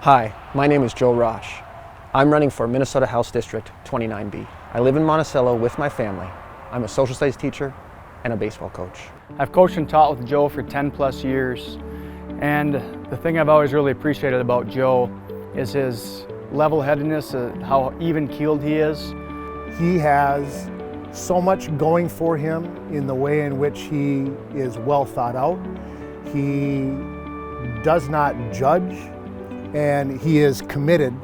Hi, my name is Joe Rosh. I'm running for Minnesota House District 29B. I live in Monticello with my family. I'm a social studies teacher and a baseball coach. I've coached and taught with Joe for 10 plus years, and the thing I've always really appreciated about Joe is his level-headedness, how even-keeled he is. He has so much going for him in the way in which he is well thought out. He does not judge, and he is committed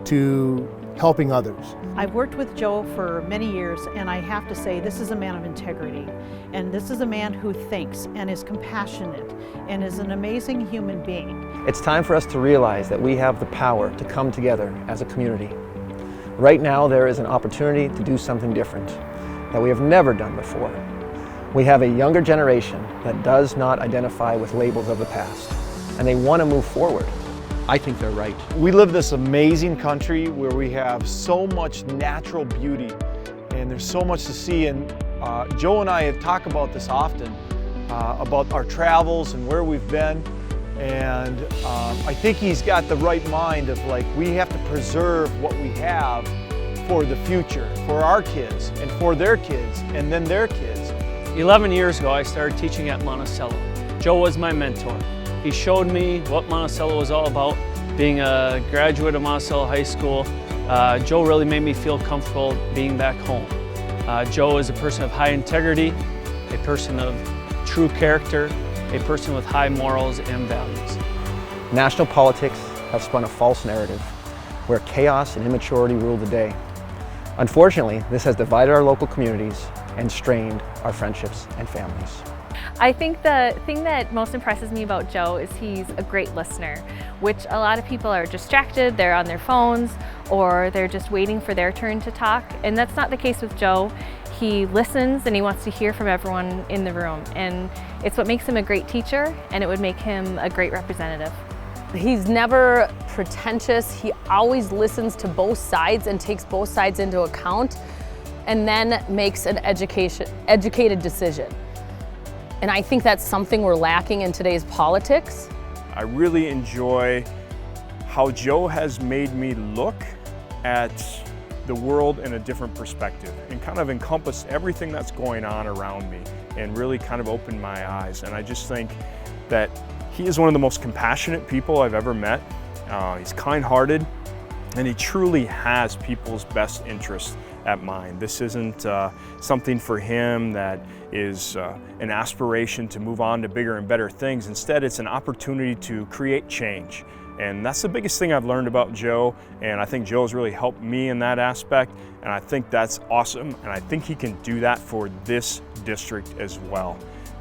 to helping others. I've worked with Joe for many years, and I have to say this is a man of integrity, and this is a man who thinks and is compassionate and is an amazing human being. It's time for us to realize that we have the power to come together as a community. Right now there is an opportunity to do something different that we have never done before. We have a younger generation that does not identify with labels of the past, and they want to move forward. I think they're right. We live in this amazing country where we have so much natural beauty and there's so much to see, and Joe and I have talked about this often, about our travels and where we've been, and I think he's got the right mind of like, we have to preserve what we have for the future, for our kids and for their kids and then their kids. 11 years ago I started teaching at Monticello. Joe was my mentor. He showed me what Monticello was all about. Being a graduate of Monticello High School, Joe really made me feel comfortable being back home. Joe is a person of high integrity, a person of true character, a person with high morals and values. National politics have spun a false narrative where chaos and immaturity rule the day. Unfortunately, this has divided our local communities and strained our friendships and families. I think the thing that most impresses me about Joe is he's a great listener, which a lot of people are distracted, they're on their phones, or they're just waiting for their turn to talk, and that's not the case with Joe. He listens and he wants to hear from everyone in the room, and it's what makes him a great teacher, and it would make him a great representative. He's never pretentious. He always listens to both sides and takes both sides into account, and then makes an educated decision. And I think that's something we're lacking in today's politics. I really enjoy how Joe has made me look at the world in a different perspective and kind of encompass everything that's going on around me and really kind of open my eyes. And I just think that he is one of the most compassionate people I've ever met. He's kind-hearted, and he truly has people's best interests at mind. This isn't something for him that is an aspiration to move on to bigger and better things. Instead, it's an opportunity to create change. And that's the biggest thing I've learned about Joe, and I think Joe has really helped me in that aspect, and I think that's awesome, and I think he can do that for this district as well.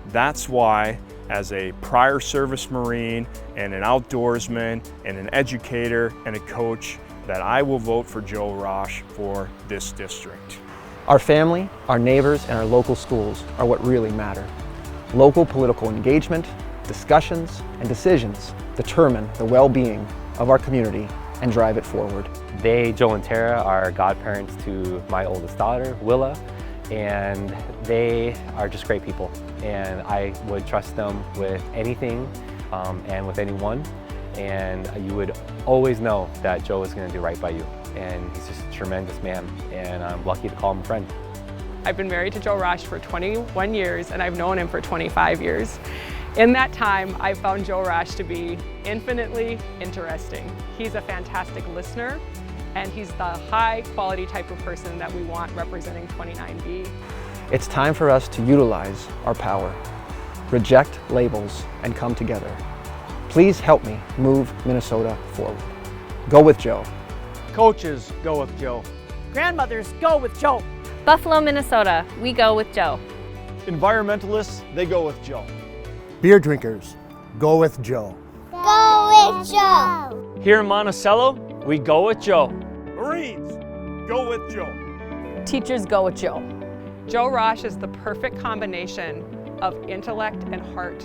That's why, as a prior service Marine and an outdoorsman and an educator and a coach, that I will vote for Joe Rosh for this district. Our family, our neighbors, and our local schools are what really matter. Local political engagement, discussions, and decisions determine the well-being of our community and drive it forward. They, Joe and Tara, are godparents to my oldest daughter, Willa, and they are just great people. And I would trust them with anything and with anyone. And you would always know that Joe is going to do right by you. And he's just a tremendous man, and I'm lucky to call him a friend. I've been married to Joe Rosh for 21 years, and I've known him for 25 years. In that time, I've found Joe Rosh to be infinitely interesting. He's a fantastic listener, and he's the high-quality type of person that we want representing 29B. It's time for us to utilize our power, reject labels, and come together. Please help me move Minnesota forward. Go with Joe. Coaches, go with Joe. Grandmothers, go with Joe. Buffalo, Minnesota, we go with Joe. Environmentalists, they go with Joe. Beer drinkers, go with Joe. Go with Joe. Here in Monticello, we go with Joe. Marines, go with Joe. Teachers, go with Joe. Joe Rosh is the perfect combination of intellect and heart.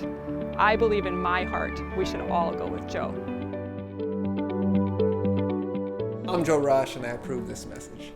I believe in my heart we should all go with Joe. I'm Joe Rosh, and I approve this message.